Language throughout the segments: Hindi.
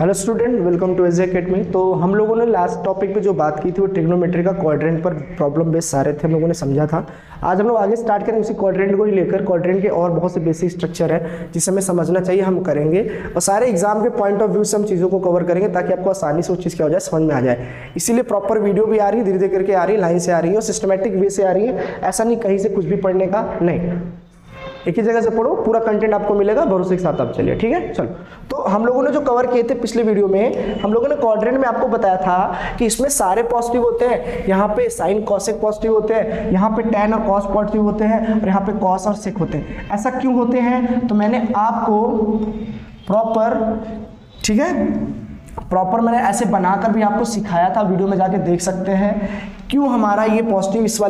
Hello student, welcome to AJ academy. तो हम लोगों ने लास्ट टॉपिक पे जो बात की थी वो ट्रिग्नोमेट्री का क्वाड्रेंट पर प्रॉब्लम बेस सारे थे, हम लोगों ने समझा था। आज हम लोग आगे स्टार्ट करेंगे उसी क्वाड्रेंट को ही लेकर। क्वाड्रेंट के और बहुत से बेसिक स्ट्रक्चर है जिसे हमें समझना चाहिए, हम करेंगे और सारे एग्जाम के पॉइंट ऑफ व्यू से हम चीज़ों को कवर करेंगे ताकि आपको आसानी से वो चीज़ क्या हो जाए, समझ में आ जाए। इसीलिए प्रॉपर वीडियो भी आ रही है, धीरे धीरे करके आ रही है, लाइन से आ रही है और सिस्टमेटिक वे से आ रही है। ऐसा नहीं कहीं से कुछ भी पढ़ने का नहीं, एक ही जगह से पढ़ो, पूरा कंटेंट आपको मिलेगा, भरोसे के साथ आप चलिए। ठीक है, चलो। तो हम लोगों ने जो कवर किए थे पिछले वीडियो में, हम लोगों ने क्वाड्रेंट में आपको बताया था कि इसमें सारे पॉजिटिव होते हैं, यहाँ पे साइन कॉसेक पॉजिटिव होते हैं, यहाँ पे टैन और कॉस पॉजिटिव होते हैं और यहाँ पे कॉस और सेक होते हैं। ऐसा क्यों होते हैं? तो मैंने आपको प्रॉपर, ठीक है, प्रॉपर मैंने ऐसे बनाकर भी आपको सिखाया था, वीडियो में जाके देख सकते हैं क्यों हमारा ये पॉजिटिव इस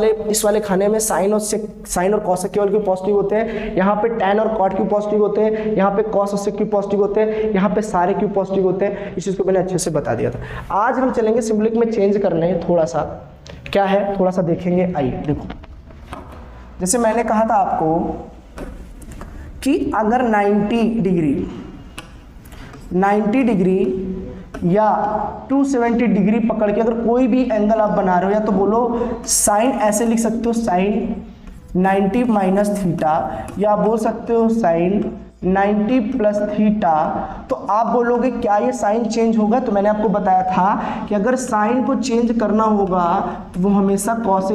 वाले खाने में साइन और कॉस केवल क्यों पॉजिटिव होते हैं, यहाँ पे टैन और कॉट क्यों पॉजिटिव होते हैं, यहाँ पे कॉस और सेक क्यों पॉजिटिव होते हैं, यहाँ पे सारे क्यों पॉजिटिव होते हैं। इस चीज़ को मैंने अच्छे से बता दिया था। आज हम चलेंगे सिंबलिक में चेंज करने, थोड़ा सा क्या है, थोड़ा सा देखेंगे। आइए देखो, जैसे मैंने कहा था आपको कि अगर 90 डिग्री या 270 डिग्री पकड़ के अगर कोई भी एंगल आप बना रहे हो, या तो बोलो साइन ऐसे लिख सकते हो, साइन 90 माइनस थीटा, या बोल सकते हो साइन 90 प्लस थीटा। तो आप बोलोगे क्या ये साइन चेंज होगा? तो मैंने आपको बताया था कि अगर साइन को चेंज करना होगा तो वो हमेशा कॉस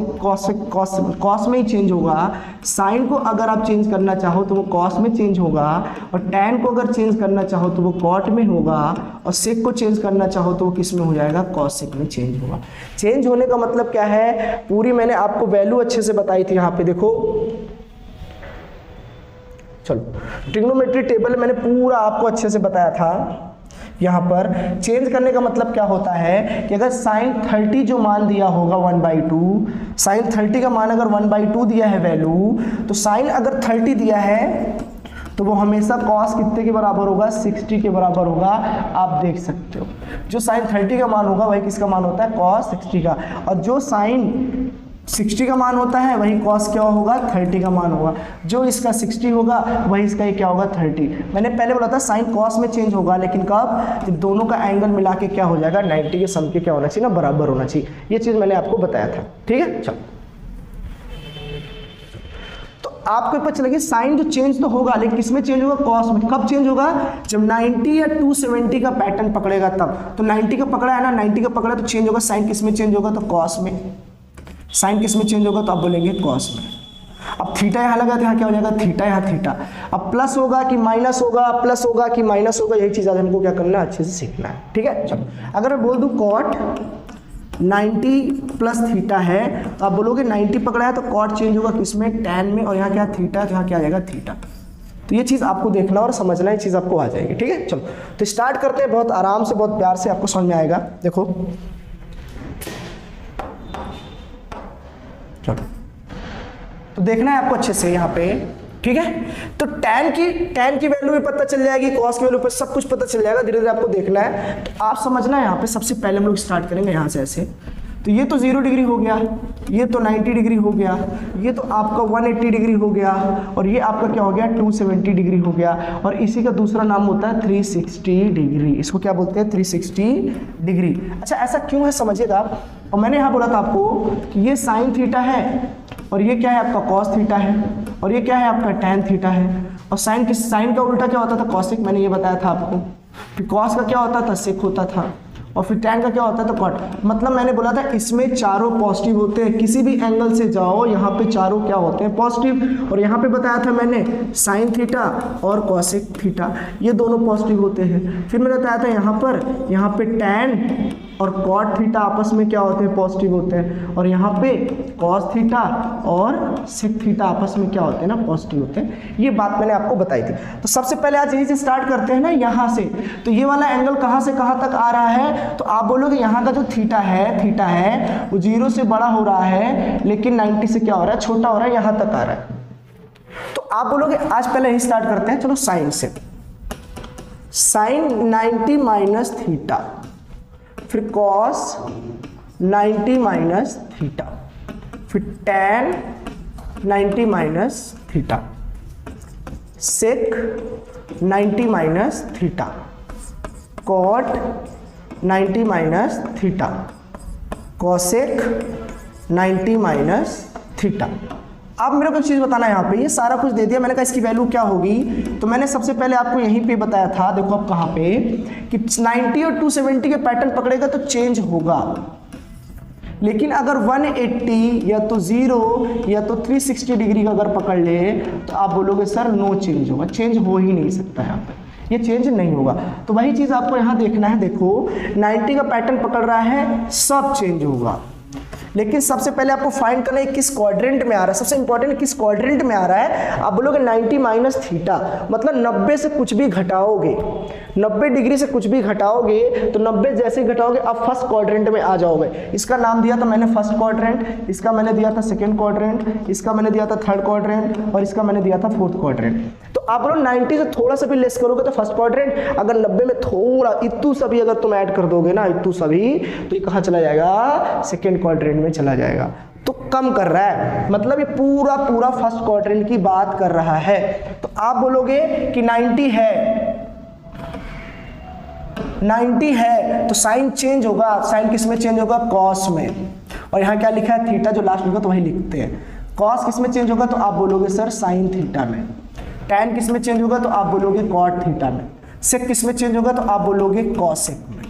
में ही चेंज होगा। साइन को अगर आप चेंज करना चाहो तो वो कॉस में चेंज होगा, और टैन को अगर चेंज करना चाहो तो वो कॉट में होगा, और सेक को चेंज करना चाहो तो वो किस में हो जाएगा? कॉसेक में चेंज होगा। चेंज होने का मतलब क्या है? पूरी मैंने आपको वैल्यू अच्छे से बताई थी। यहाँ पे देखो, चलो, ट्रिग्नोमेट्री टेबल मैंने पूरा आपको अच्छे से बताया था। यहाँ पर चेंज करने का मतलब क्या होता है कि अगर साइन 30 जो मान दिया होगा 1/2, साइन 30 का मान अगर 1/2 दिया है वैल्यू, तो साइन अगर 30 दिया है तो वो हमेशा कॉस कितने के बराबर होगा? 60 के बराबर होगा। आप देख सकते हो जो साइन 30 का मान होगा वही किसका मान होता है? कॉस 60 का। और जो साइन 60 का मान होता है वही कॉस क्या होगा? 30 का मान होगा। जो इसका 60 होगा वही इसका ही क्या होगा? 30। मैंने पहले बोला था साइन कॉस में चेंज होगा, लेकिन कब? जब दोनों का एंगल मिला के क्या हो जाएगा? 90 के सम के क्या होना चाहिए ना? बराबर होना चाहिए। ये चीज़ मैंने आपको बताया था। ठीक है, चलो। तो आपको पता चलेगा साइन जो चेंज तो होगा, लेकिन किस में चेंज होगा? कॉस में। कब चेंज होगा? जब 90 या 270 का पैटर्न पकड़ेगा तब। तो 90 का पकड़ा है ना, 90 का पकड़ा तो चेंज होगा। साइन किस में चेंज होगा? तो कॉस में। साइन किस में चेंज होगा? तो आप बोलेंगे कॉस में। अब थीटा यहाँ लगा तो यहाँ क्या हो जाएगा? थीटा, यहाँ थीटा। अब प्लस होगा कि माइनस होगा, प्लस होगा कि माइनस होगा, यही चीज़ आज हमको क्या करना है? अच्छे से सीखना है। ठीक है, चलो। अगर मैं बोल दूँ कॉट 90 प्लस थीटा है, तो आप बोलोगे 90 पकड़ा है तो कॉट चेंज होगा किसमें? टैन में। और यहाँ क्या? थीटा। तो यहाँ क्या आ जाएगा? थीटा। तो ये चीज़ आपको देखना और समझना, ये चीज़ आपको आ जाएगी। ठीक है, चलो। तो स्टार्ट करते हैं, बहुत आराम से, बहुत प्यार से, आपको समझ में आएगा। देखो, चलो, तो देखना है आपको अच्छे से यहाँ पे। ठीक है, तो टैन की वैल्यू भी पता चल जाएगी, कॉस की वैल्यू पे सब कुछ पता चल जाएगा। धीरे धीरे आपको देखना है। तो आप समझना है यहाँ पे, सबसे पहले हम लोग स्टार्ट करेंगे यहाँ से ऐसे। तो ये तो 0 डिग्री हो गया, ये तो 90 डिग्री हो गया, ये तो आपका 180 डिग्री हो गया, और ये आपका क्या हो गया? 270 डिग्री हो गया। और इसी का दूसरा नाम होता है 360 डिग्री। इसको क्या बोलते हैं? 360 डिग्री। अच्छा, ऐसा क्यों है समझिएगा। और मैंने यहाँ बोला था आपको कि ये साइन थीटा है, और ये क्या है? आपका कॉस थीटा है, और ये क्या है? आपका टैन थीटा है। और साइन का उल्टा क्या होता था? कॉसेक। मैंने ये बताया था आपको। फिर कॉस का क्या होता था? सेक होता था। और फिर टैन का क्या होता है? तो कॉट। मतलब मैंने बोला था इसमें चारों पॉजिटिव होते हैं, किसी भी एंगल से जाओ यहाँ पे चारों क्या होते हैं? पॉजिटिव। और यहाँ पे बताया था मैंने साइन थीटा और कॉसेक थीटा, ये दोनों पॉजिटिव होते हैं। फिर मैंने बताया था यहाँ पे टैन और कॉट थीटा आपस में क्या होते हैं? पॉजिटिव होते हैं। और यहाँ पे कॉस थीटा और सेक थीटा आपस में क्या होते हैं ना? पॉजिटिव होते हैं। ये बात मैंने आपको बताई थी। तो सबसे पहले आज यहीं से स्टार्ट करते हैं ना, यहाँ से। तो ये वाला एंगल कहाँ से कहाँ तक आ रहा है? तो आप बोलोगे यहाँ का जो थीटा है वो 0 से बड़ा हो रहा है, लेकिन 90 से क्या हो रहा है? छोटा हो रहा है, यहाँ तक आ रहा है। तो आप बोलोगे आज पहले यही स्टार्ट करते हैं। चलो, साइन से। साइन 90 माइनस थीटा, फिर कॉस 90 माइनस थीटा, फिर tan 90 minus theta, sec 90 minus theta, cot 90 minus theta, cosec 90 minus theta. अब मेरे को एक चीज़ बताना है, यहाँ पे ये सारा कुछ दे दिया मैंने, कहा इसकी वैल्यू क्या होगी। तो मैंने सबसे पहले आपको यहीं पे बताया था, देखो अब कहाँ पे, कि 90 और 270 के पैटर्न पकड़ेगा तो चेंज होगा, लेकिन अगर 180 या तो 0 या तो 360 डिग्री का अगर पकड़ ले तो आप बोलोगे सर नो चेंज होगा, चेंज हो ही नहीं सकता यहाँ पे, ये चेंज नहीं होगा। तो वही चीज़ आपको यहाँ देखना है, देखो 90 का पैटर्न पकड़ रहा है, सब चेंज होगा, लेकिन सबसे पहले आपको फाइंड करना है किस क्वाड्रेंट में आ रहा है, सबसे इंपॉर्टेंट किस क्वाड्रेंट में आ रहा है। आप बोलोगे 90 माइनस थीटा, मतलब 90 से कुछ भी घटाओगे, 90 डिग्री से कुछ भी घटाओगे तो 90 जैसे ही घटाओगे आप फर्स्ट क्वाड्रेंट में आ जाओगे। इसका नाम दिया था मैंने फर्स्ट क्वाड्रेंट, इसका मैंने दिया था सेकंड क्वाड्रेंट, इसका मैंने दिया था थर्ड क्वाड्रेंट और इसका मैंने दिया था फोर्थ क्वाड्रेंट। तो आप बोलो 90 से थोड़ा सा भी लेस करोगे तो फर्स्ट क्वाड्रेंट, अगर 90 में थोड़ा इतू सा भी अगर तुम ऐड कर दोगे ना, इतू सा भी, तो ये कहाँ चला जाएगा, सेकंड क्वाड्रेंट में चला जाएगा। तो कम कर रहा है, मतलब ये पूरा पूरा फर्स्ट क्वाड्रेंट की बात कर रहा है। तो आप बोलोगे कि 90 है तो साइन चेंज होगा, साइन किस में चेंज होगा, कॉस में, और यहाँ क्या लिखा है, थीटा जो लास्ट में होगा तो वही लिखते हैं। कॉस किस में चेंज होगा तो आप बोलोगे सर साइन थीटा में, टैन किस में चेंज होगा तो आप बोलोगे कॉट थीटा में, सेक किस में चेंज होगा तो आप बोलोगे कॉसेक में,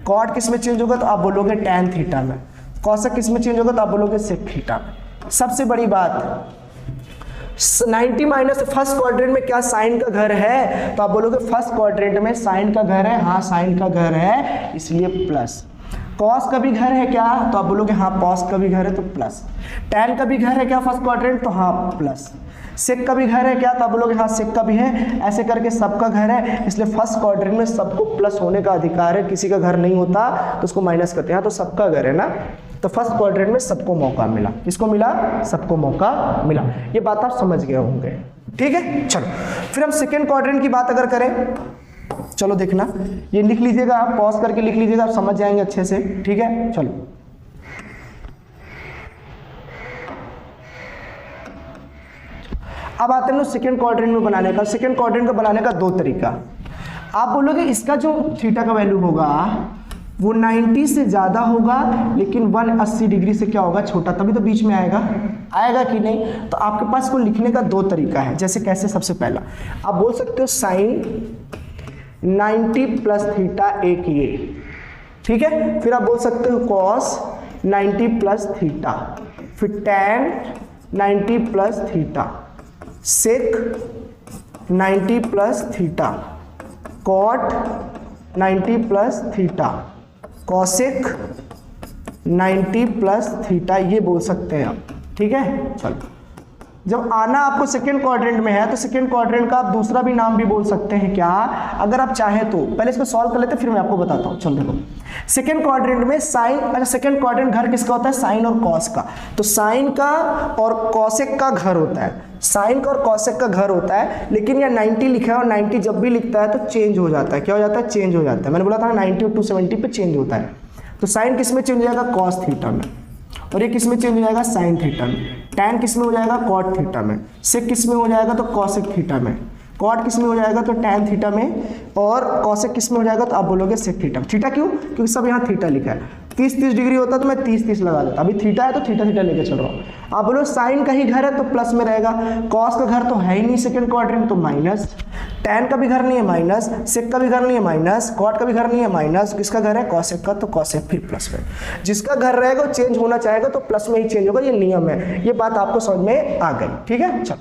कॉट किस में चेंज होगा तो आप बोलोगे टैन थीटा में, कॉसेक किस में चेंज होगा तो आप बोलोगे सेक थीटा में। सबसे बड़ी बात 90 माइनस फर्स्ट क्वाड्रेंट में क्या साइन का घर है, तो आप बोलोगे फर्स्ट क्वाड्रेंट में साइन का घर है, हाँ साइन का घर है इसलिए प्लस। कॉस का भी घर है क्या, तो आप बोलोगे हाँ कॉस का भी घर है तो प्लस। टैन का भी घर है क्या फर्स्ट क्वाड्रेंट, तो हाँ प्लस। सेक का भी घर है क्या, तो आप बोलोगे हाँ सेक का भी है। ऐसे करके सबका घर है, इसलिए फर्स्ट क्वाड्रेंट में सबको प्लस होने का अधिकार है, किसी का घर नहीं होता तो उसको माइनस करते हैं। तो सबका घर है ना, तो फर्स्ट क्वाड्रेंट में सबको मौका मिला। किसको मिला, सबको मौका मिला। ये बात आप समझ गए होंगे, ठीक है। चलो फिर हम सेकेंड क्वाड्रेंट की बात अगर करें, चलो देखना, ये लिख लीजिएगा, आप पॉज करके लिख लीजिएगा, आप समझ जाएंगे अच्छे से, ठीक है। चलो अब आते हैं सेकेंड क्वाड्रेंट में बनाने का। सेकेंड क्वाड्रेंट का बनाने का दो तरीका। आप बोलोगे इसका जो थीटा का वैल्यू होगा वो 90 से ज्यादा होगा, लेकिन 180 डिग्री से क्या होगा, छोटा, तभी तो बीच में आएगा कि नहीं। तो आपके पास को लिखने का दो तरीका है। जैसे कैसे, सबसे पहला आप बोल सकते हो साइन 90 प्लस थीटा एक ये, ठीक है। फिर आप बोल सकते हो कॉस 90 प्लस थीटा, फिर tan 90 plus theta, sec 90 plus theta, cot 90 plus theta, cosec 90 plus theta, ये बोल सकते हैं आप, ठीक है। चलो जब आना आपको सेकेंड क्वाड्रेंट में है तो सेकेंड क्वाड्रेंट का आप दूसरा भी नाम भी बोल सकते हैं क्या, अगर आप चाहे तो। पहले इसको सॉल्व कर लेते फिर मैं आपको बताता हूँ। चलो देखो सेकेंड क्वाड्रेंट में साइन, अच्छा सेकेंड क्वाड्रेंट घर किसका होता है, साइन और कॉस का। तो साइन का और कॉसेक का घर होता है, साइन का और कॉसेक का घर होता है। लेकिन यह 90 लिखा है और 90 जब भी लिखता है तो चेंज हो जाता है। क्या हो जाता है, चेंज हो जाता है। मैंने बोला था 90 और 270 पे चेंज होता है। तो साइन किस में चेंज हो जाएगा, कॉस थीटा में, और ये किस में चेंज हो जाएगा, साइन थीटा में। टैन किस में हो जाएगा, कॉट थीटा में। सेक किस में हो जाएगा, तो कॉसेक थीटा में। कॉट किस में हो जाएगा, तो टैन थीटा में। और कॉसेक किस में हो जाएगा, तो आप बोलोगे सेक थीटा। थीटा क्यों, क्योंकि सब यहाँ थीटा लिखा है। 30-30 डिग्री होता तो मैं 30-30 लगा देता, अभी थीटा है तो थीटा थीटा लेके चल रहा हूँ। आप बोलो साइन का ही घर है तो प्लस में रहेगा, कॉस का घर तो है ही नहीं सेकंड क्वाड्रेंट तो माइनस, टैन का भी घर नहीं है माइनस, सेक का भी घर नहीं है माइनस, कॉट का भी घर नहीं है माइनस, किसका घर है, कॉसेक का, तो कॉसेक फिर प्लस में। जिसका घर रहेगा चेंज होना चाहेगा तो प्लस में ही चेंज होगा, ये नियम है। ये बात आपको समझ में आ गई, ठीक है। चलो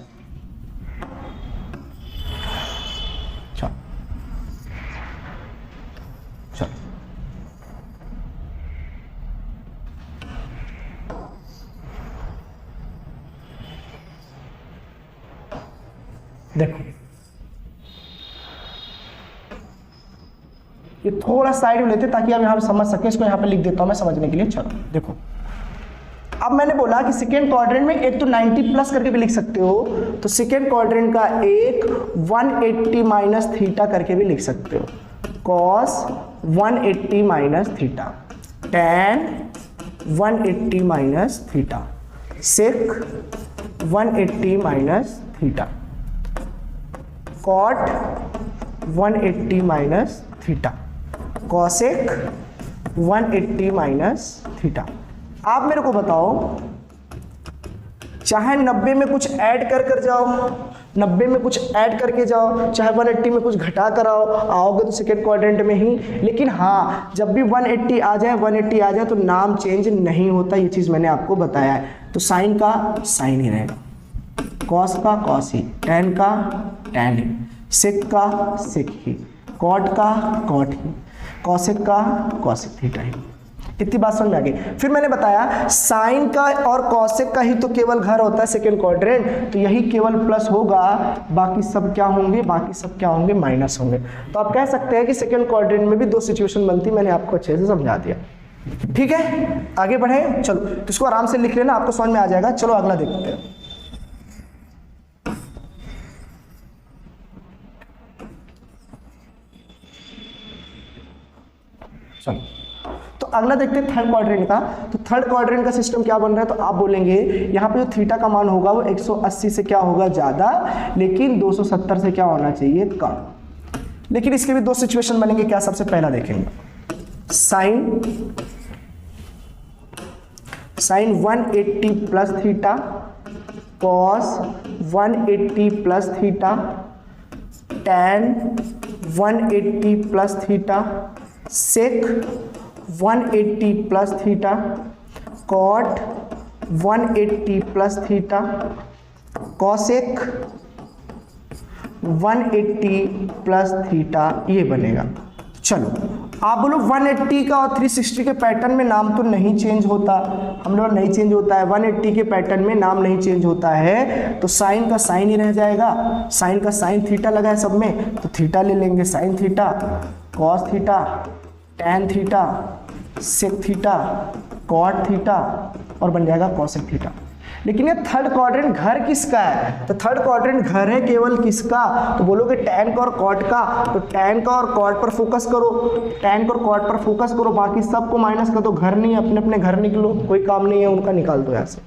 देखो ये थोड़ा साइड में लेते ताकि आप यहाँ पे समझ सके। इसको यहाँ पे लिख देता हूँ मैं समझने के लिए। चलो देखो, अब मैंने बोला कि सेकेंड क्वाड्रेंट में एक तो 90 प्लस करके भी लिख सकते हो, तो सेकेंड क्वाड्रेंट का एक 180 माइनस थीटा करके भी लिख सकते हो। Cos 180 minus theta, tan 180 minus theta, sec 180 minus theta, cot 180 minus theta, cosec 180 minus theta. आप मेरे को बताओ, चाहे 90 में कुछ ऐड कर जाओ, 90 में कुछ ऐड करके जाओ, चाहे 180 में कुछ घटा कर आओगे तो सेकेंड क्वाड्रेंट में ही, लेकिन हाँ जब भी 180 आ जाए, 180 आ जाए तो नाम चेंज नहीं होता, ये चीज़ मैंने आपको बताया है। तो साइन का साइन ही रहेगा, कॉस का कॉस ही, टैन का टैन ही, सेक का सेक ही, कॉट का कॉट ही, कॉसेक का कॉसेक थीटा ही। इतनी बात समझ में आ गई। फिर मैंने बताया साइन का और कॉसेक का ही तो केवल घर होता है सेकेंड क्वाड्रेंट, तो यही केवल प्लस होगा, बाकी सब क्या होंगे, बाकी सब क्या होंगे, माइनस होंगे। तो आप कह सकते हैं कि सेकेंड क्वाड्रेंट में भी दो सिचुएशन बनती, मैंने आपको अच्छे से समझा दिया। ठीक है, आगे बढ़े, चलो तो इसको आराम से लिख लेना, आपको समझ में आ जाएगा। चलो अगला देखते हैं। चलो तो अगला देखते हैं थर्ड क्वाड्रेंट का। तो थर्ड क्वाड्रेंट का सिस्टम क्या बन रहा है, तो आप बोलेंगे यहाँ पे जो थीटा का मान होगा वो 180 से क्या होगा, ज्यादा, लेकिन 270 से क्या होना चाहिए, कम। लेकिन इसके भी दो सिचुएशन बनेंगे, क्या, सबसे पहला देखेंगे sine 180 plus theta, cos 180 plus theta, tan 180 plus theta, sec 180 plus theta, cot 180 plus theta, cosec 180 plus theta, ये बनेगा। चलो आप बोलो 180 का और 360 के पैटर्न में नाम तो नहीं चेंज होता, हम लोग नहीं चेंज होता है, 180 के पैटर्न में नाम नहीं चेंज होता है, तो साइन का साइन ही रह जाएगा। साइन का साइन थीटा लगा है सब में, तो थीटा ले लेंगे, sine theta, cos theta, tan theta, sec theta, cot theta, और बन जाएगा कॉसेक थीटा। लेकिन ये थर्ड क्वाड्रेंट घर किसका है, तो थर्ड क्वाड्रेंट घर है केवल किसका, तो बोलोगे टैन का और कॉट का, तो टैन का और कॉट पर फोकस करो, टैन का और कॉट पर फोकस करो, बाकी सबको माइनस कर दो, घर नहीं, अपने अपने घर निकलो, कोई काम नहीं है उनका, निकाल दो यहाँ से।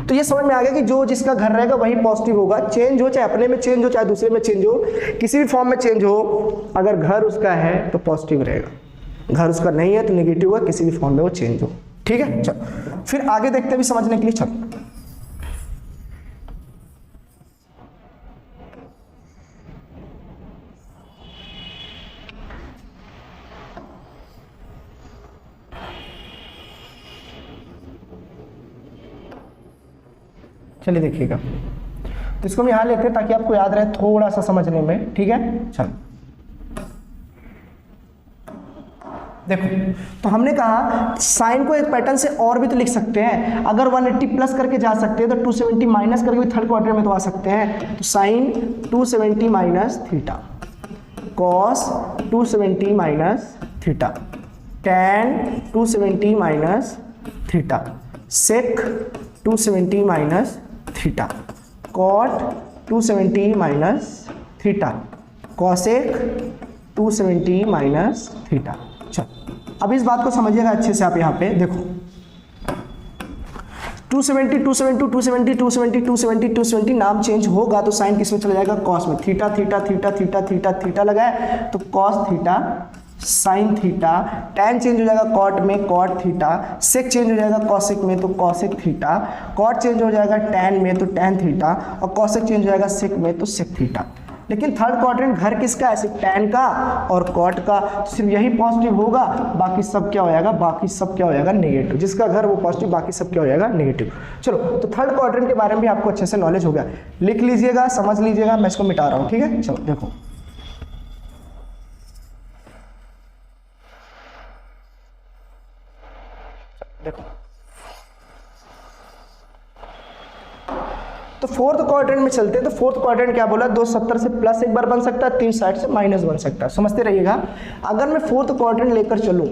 तो ये समझ में आ गया कि जो जिसका घर रहेगा वही पॉजिटिव होगा, चेंज हो चाहे अपने में चेंज हो चाहे दूसरे में चेंज हो, किसी भी फॉर्म में चेंज हो, अगर घर उसका है तो पॉजिटिव रहेगा, घर उसका नहीं है तो नेगेटिव होगा, किसी भी फॉर्म में वो चेंज हो। ठीक है, चलो फिर आगे देखते हैं भी समझने के लिए। चलो चलिए देखिएगा, तो इसको हम यहाँ लेते हैं ताकि आपको याद रहे थोड़ा सा समझने में। ठीक है, चलो देखो, तो हमने कहा साइन को एक पैटर्न से और भी तो लिख सकते हैं, अगर 180 प्लस करके जा सकते हैं तो 270 माइनस करके भी थर्ड क्वाड्रेंट में तो आ सकते हैं। तो sine 270 minus theta, cos 270 minus theta, tan 270 minus theta, sec 270 minus theta, cot 270 minus theta, cosec 270 minus theta. चलो अब इस बात को समझिएगा अच्छे से, आप यहाँ पे देखो 270 270 270 270 270 270 नाम चेंज होगा तो साइन किस में चला जाएगा, कॉस में। Theta theta theta theta theta theta लगा है तो cos theta sine theta, tan change हो जाएगा कॉट में, कॉट थीटा, सेक चेंज हो जाएगा कॉसेक में तो कॉसेक थीटा, कॉट चेंज हो जाएगा टैन में तो टैन थीटा, और कॉसेक चेंज हो जाएगा सेक में तो सेक थीटा। लेकिन थर्ड क्वाड्रेंट घर किसका है, सिर्फ टैन का और कॉट का, तो सिर्फ यही पॉजिटिव होगा, बाकी सब क्या हो जाएगा, बाकी सब क्या हो जाएगा, नेगेटिव। जिसका घर वो पॉजिटिव, बाकी सब क्या हो जाएगा, नेगेटिव। चलो तो थर्ड क्वाड्रेंट के बारे में भी आपको अच्छे से नॉलेज हो गया, लिख लीजिएगा, समझ लीजिएगा, मैं इसको मिटा रहा हूँ। ठीक है, चलो देखो देखो, तो फोर्थ क्वाड्रेंट में चलते हैं। तो फोर्थ क्वाड्रेंट क्या बोला, 270 से प्लस एक बार बन सकता है, 3 साइड से माइनस बन सकता है, समझते रहिएगा। अगर मैं फोर्थ क्वाड्रेंट लेकर चलूं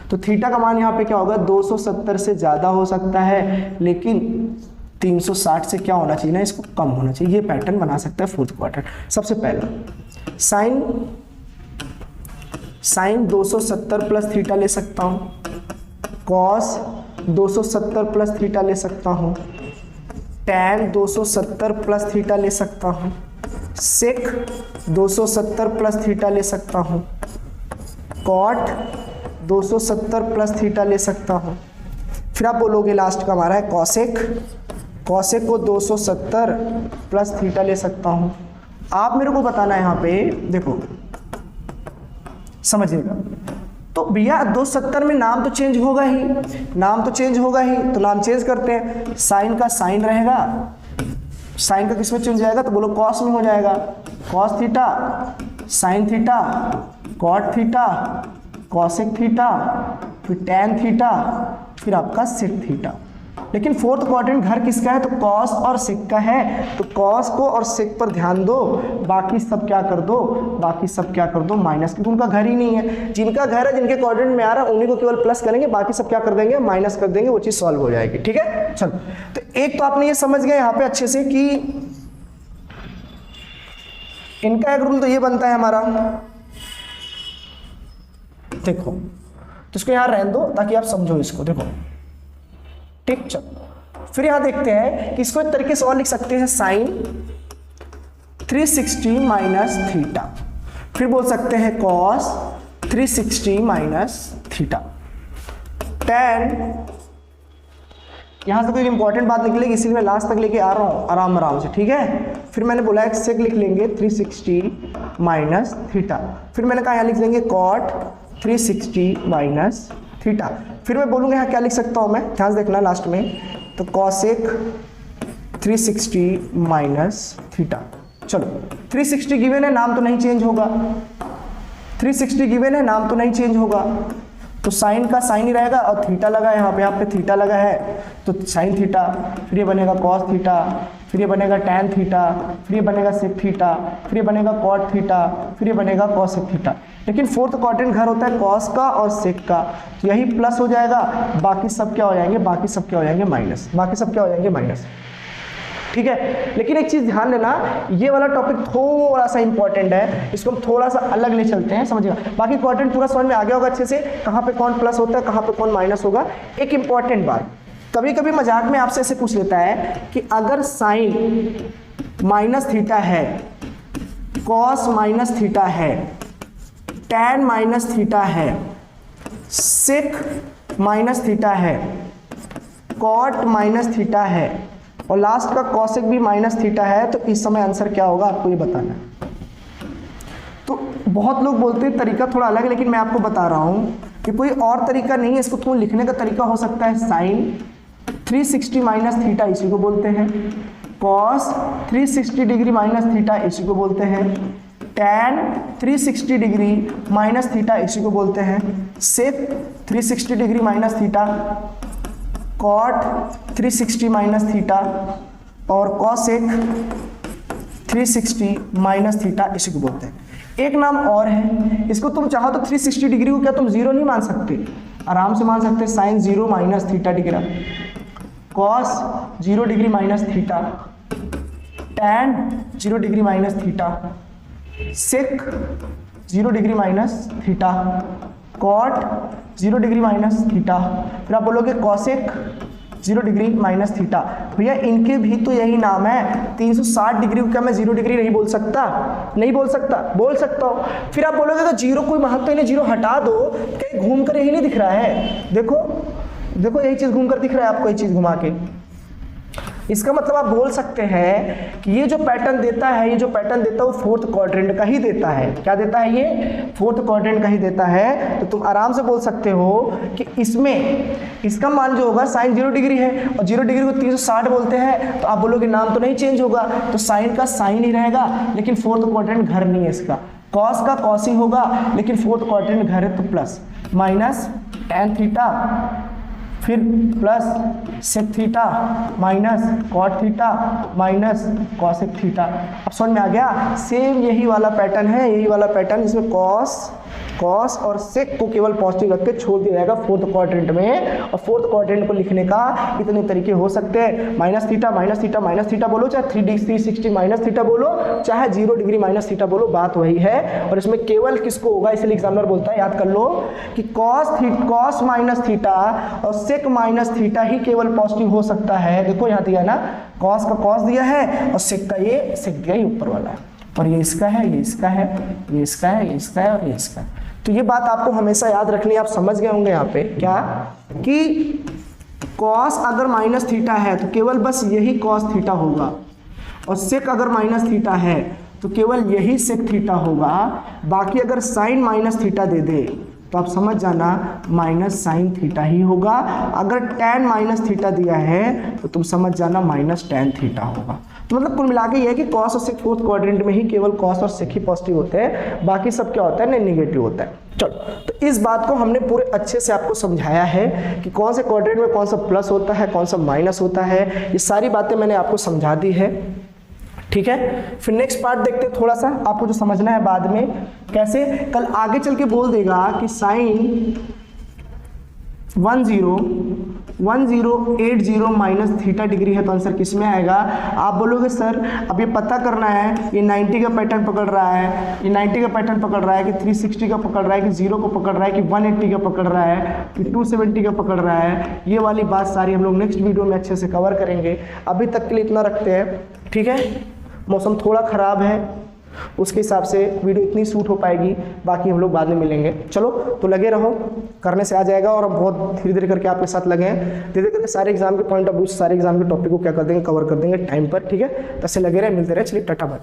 तो थीटा का मान यहाँ पे क्या होगा, 270 से ज्यादा हो सकता है, लेकिन 360 से क्या होना चाहिए ना, इसको कम होना चाहिए। ये पैटर्न बना सकता है फोर्थ क्वाड्रेंट। सबसे पहला साइन 270 प्लस थीटा ले सकता हूँ, कॉस 270 प्लस थीटा ले सकता हूँ, टैन 270 प्लस थीटा ले सकता हूँ, सेक 270 प्लस थीटा ले सकता हूँ, कॉट 270 प्लस थीटा ले सकता हूँ। फिर आप बोलोगे लास्ट का हमारा है कॉसेक, कॉसेक को 270 प्लस थीटा ले सकता हूँ। आप मेरे को बताना है यहाँ पे, देखो समझिएगा, तो भैया 270 में नाम तो चेंज होगा ही, नाम तो चेंज होगा ही, तो नाम चेंज करते हैं। साइन का साइन रहेगा, साइन का किस में चेंज जाएगा, तो बोलो कॉस में हो जाएगा। Cos theta, sine theta, cot theta, cosec theta, फिर टैन थीटा, फिर आपका सेक थीटा। लेकिन फोर्थ क्वाड्रेंट घर किसका है, तो कॉस और सेक का है, तो कॉस को और सेक पर ध्यान दो, बाकी सब क्या कर दो, बाकी सब क्या कर दो माइनस, क्योंकि उनका घर ही नहीं है। जिनका घर है, जिनके क्वाड्रेंट में आ रहा है, उन्हीं को केवल प्लस करेंगे, बाकी सब क्या कर देंगे, माइनस कर देंगे, वो चीज सॉल्व हो जाएगी। ठीक है, चलो, तो एक तो आपने ये समझ गए यहाँ पे अच्छे से कि इनका एक रूल तो ये बनता है हमारा, देखो, तो इसको यहां रहने दो ताकि आप समझो इसको, देखो ठीक। चलो फिर यहां देखते हैं कि इसको एक तरीके से और लिख सकते हैं, साइन 360 माइनस थीटा, फिर बोल सकते हैं कॉस 360 माइनस थीटा, टैन, यहां से कोई इंपॉर्टेंट बात निकलेगी इसीलिए मैं लास्ट तक लेके आ रहा हूं आराम आराम से, ठीक है। फिर मैंने बोला एक सेक लिख लेंगे 360 माइनस थीटा, फिर मैंने कहा यहां लिख लेंगे कॉट 360 माइनस थीटा, फिर मैं बोलूँगा यहाँ क्या लिख सकता हूँ मैं, ध्यान से देखना लास्ट में, तो कॉसेक 360 माइनस थीटा। चलो 360 गिवन है, नाम तो नहीं चेंज होगा, 360 गिवन है, नाम तो नहीं चेंज होगा, तो साइन का साइन ही रहेगा, और थीटा लगा यहाँ पे थीटा लगा है, तो साइन थीटा, फिर ये बनेगा कॉस थीटा, फिर ये बनेगा टैन थीटा, फिर ये बनेगा सेक थीटा, फिर ये बनेगा कॉट थीटा, फिर ये बनेगा कॉसेक थीटा। लेकिन फोर्थ क्वाड्रेंट घर होता है कॉस का और सेक का, तो यही प्लस हो जाएगा, बाकी सब क्या हो जाएंगे, बाकी सब क्या हो जाएंगे माइनस, बाकी सब क्या हो जाएंगे माइनस। ठीक है, लेकिन एक चीज ध्यान देना, ये वाला टॉपिक थोड़ा सा इंपॉर्टेंट है, इसको हम थोड़ा सा अलग ले चलते हैं, समझिएगा। बाकी क्वाड्रेंट पूरा समझ में आ गया होगा अच्छे से, कहाँ पे कौन प्लस होता है, कहाँ पे कौन माइनस होगा। एक इंपॉर्टेंट बात, कभी कभी मजाक में आपसे ऐसे पूछ लेता है कि अगर साइन माइनस थीटा है, कॉस माइनस थीटा है, टैन माइनस थीटा है, सेक माइनस थीटा है, कॉट माइनस थीटा है, और लास्ट का कॉसेक भी माइनस थीटा है, तो इस समय आंसर क्या होगा आपको ये बताना है। तो बहुत लोग बोलते हैं तरीका थोड़ा अलग है, लेकिन मैं आपको बता रहा हूं कि कोई और तरीका नहीं है, इसको तुम लिखने का तरीका हो सकता है साइन 360 माइनस थीटा, इसी को बोलते हैं, कॉस 360 डिग्री माइनस थीटा, इसी को बोलते हैं, टैन 360 डिग्री माइनस थीटा, इसी को बोलते हैं, sec 360 degree minus theta, cot 360 minus theta, और कॉसेक 360 माइनस थीटा, इसी को बोलते हैं। एक नाम और है, इसको तुम चाहो तो 360 डिग्री को क्या तुम जीरो नहीं मान सकते, आराम से मान सकते, sine 0 minus theta degree, cos 0 degree minus theta, tan 0 degree minus theta, sec 0 degree minus theta, cot 0 degree minus theta, फिर आप बोलोगे कॉसेक 0 डिग्री माइनस थीटा। भैया इनके भी तो यही नाम है, 360 डिग्री को क्या मैं 0 डिग्री नहीं बोल सकता, नहीं बोल सकता, बोल सकता हूँ। फिर आप बोलोगे तो जीरो कोई महत्व नहीं, जीरो हटा दो, कहीं घूम कर यही नहीं दिख रहा है, देखो देखो यही चीज घूम कर दिख रहा है आपको, ये चीज घुमा के, इसका मतलब आप बोल सकते हैं कि ये जो पैटर्न देता है, ये जो पैटर्न देता है वो फोर्थ क्वाड्रेंट का ही देता है। क्या देता है, ये फोर्थ क्वाड्रेंट का ही देता है। तो तुम आराम से बोल सकते हो कि इसमें इसका मान जो होगा साइन 0 डिग्री है, और 0 डिग्री को 360 बोलते हैं, तो आप बोलोगे नाम तो नहीं चेंज होगा, तो साइन का साइन ही रहेगा, लेकिन फोर्थ क्वाड्रेंट घर नहीं है इसका, कॉस का कॉस ही होगा, लेकिन फोर्थ क्वाड्रेंट घर है, तो प्लस माइनस टैन थीटा, फिर plus sec theta, minus cot theta, minus cosec theta. अब समझ में आ गया, सेम यही वाला पैटर्न है, यही वाला पैटर्न, इसमें कॉस और सेक को केवल पॉजिटिव रख के छोड़ दिया जाएगा फोर्थ क्वाड्रेंट में, और फोर्थ क्वाड्रेंट को लिखने का इतने तरीके हो सकते हैं, minus theta minus theta minus theta बोलो, चाहे 360 माइनस थीटा बोलो, चाहे 0 डिग्री माइनस थीटा बोलो, बात वही है। और इसमें केवल किसको होगा, इसलिए एग्जामिनर बोलता है, याद कर लो कि कॉस माइनस थीटा और सेक माइनस थीटा ही केवल पॉजिटिव हो सकता है। देखो यहाँ दिया ना, कॉस का कॉस दिया है, और सेक का ये सेक दिया, ये ऊपर वाला है, और ये इसका है, ये इसका है, ये इसका है, ये इसका है, और ये इसका है। तो ये बात आपको हमेशा याद रखनी है, आप समझ गए होंगे यहाँ पे क्या कि कॉस अगर माइनस थीटा है तो केवल बस यही कॉस थीटा होगा, और सेक अगर माइनस थीटा है तो केवल यही सेक थीटा होगा। बाकी अगर साइन माइनस थीटा दे दे तो आप समझ जाना माइनस साइन थीटा ही होगा। अगर टैन माइनस थीटा दिया है तो तुम समझ जाना माइनस टैन थीटा होगा। तो मतलब कुल मिला के ये है कि कॉस और सेक फोर्थ क्वाड्रेंट में ही केवल कॉस और सेक ही पॉजिटिव होते हैं, बाकी सब क्या होता है, नेगेटिव होता है। चलो, तो इस बात को हमने पूरे अच्छे से आपको समझाया है कि कौन से क्वाड्रेंट में कौन सा प्लस होता है, कौन सा माइनस होता है, ये सारी बातें मैंने आपको समझा दी है। ठीक है, फिर नेक्स्ट पार्ट देखते हैं, थोड़ा सा आपको जो समझना है बाद में कैसे कल आगे चल के बोल देगा कि साइन 1080 माइनस थीटा डिग्री है तो आंसर किस में आएगा। आप बोलोगे सर अब ये पता करना है ये 90 का पैटर्न पकड़ रहा है, ये 90 का पैटर्न पकड़ रहा है कि 360 का पकड़ रहा है कि 0 को पकड़ रहा है कि 180 का पकड़ रहा है कि 270 का पकड़ रहा है। ये वाली बात सारी हम लोग नेक्स्ट वीडियो में अच्छे से कवर करेंगे। अभी तक के लिए इतना रखते हैं, ठीक है। मौसम थोड़ा ख़राब है, उसके हिसाब से वीडियो इतनी शूट हो पाएगी, बाकी हम लोग बाद में मिलेंगे। चलो तो लगे रहो, करने से आ जाएगा और हम बहुत धीरे धीरे करके आपके साथ लगे हैं। धीरे करके सारे एग्जाम के पॉइंट ऑफ व्यू, सारे एग्जाम के टॉपिक को क्या कर देंगे, कवर कर देंगे टाइम पर, ठीक है। तब से लगे रहे, मिलते रहे, चलिए टाटा बाय।